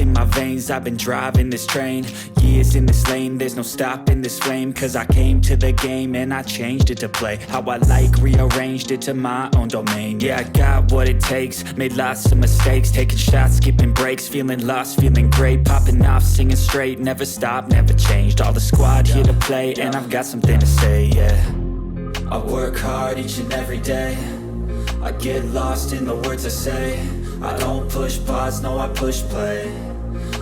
in my veins, I've been driving this train. Years in this lane, there's no stopping this flame. Cause I came to the game and I changed it to play how I like, rearranged it to my own domain. Yeah, I got what it takes, made lots of mistakes, taking shots, skipping breaks, feeling lost, feeling great, popping off, singing straight, never stopped, never changed. All the squad here to play, and I've got something to say, yeah. I work hard each and every day, I get lost in the words I say. I don't push pause, no I push play.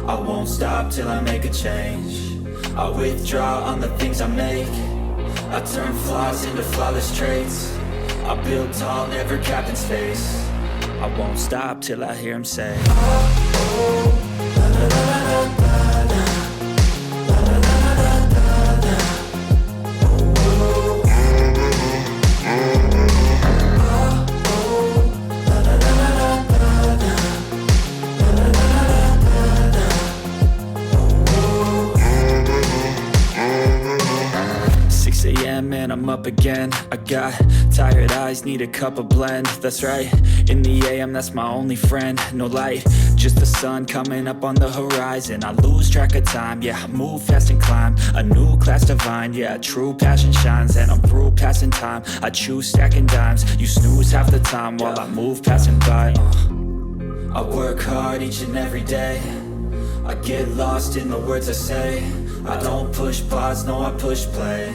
I won't stop till I make a change. I withdraw on the things I make. I turn flaws into flawless traits. I build tall, never capped in space. I won't stop till I hear him say, oh, oh, la, la, la, la, la, la. Man, I'm up again. I got tired eyes, need a cup of blend. That's right, in the AM, that's my only friend. No light, just the sun coming up on the horizon. I lose track of time, yeah, I move fast and climb a new class divine, yeah, true passion shines. And I'm through passing time, I choose stacking dimes. You snooze half the time while I move passing by. I work hard each and every day, I get lost in the words I say. I don't push pause, no I push play.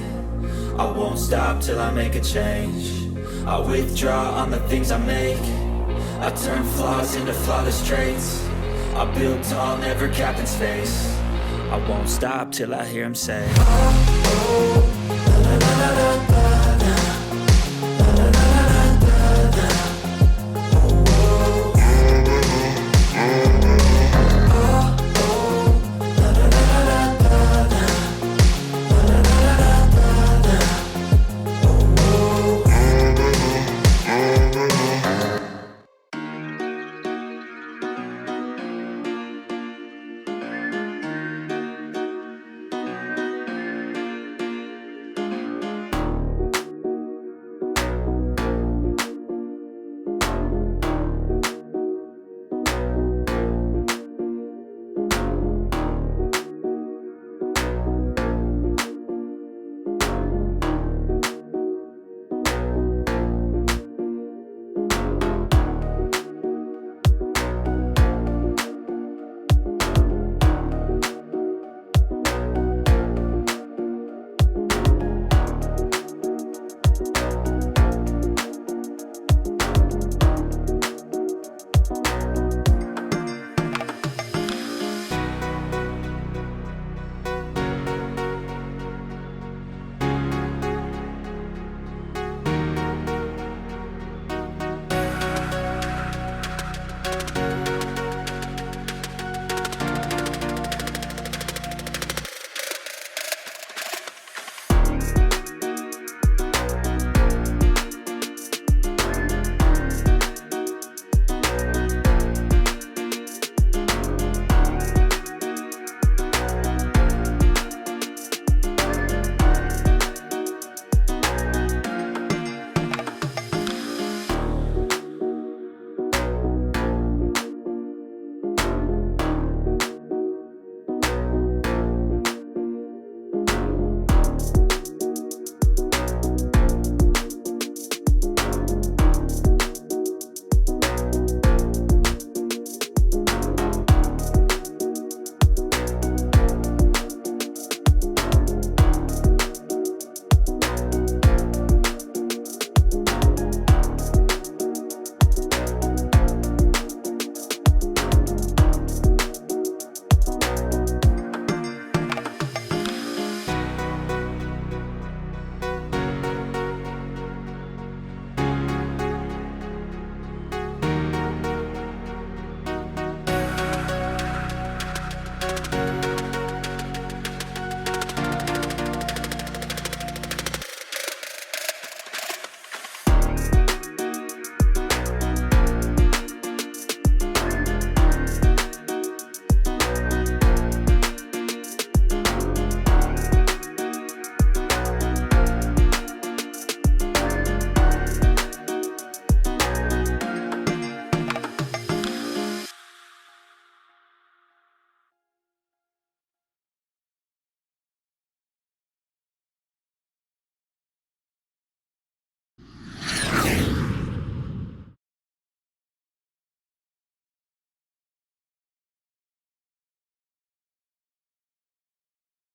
I won't stop till I make a change. I withdraw on the things I make. I turn flaws into flawless traits. I build tall, never capped in space. I won't stop till I hear him say, oh, oh, la, la, la, la, la, la.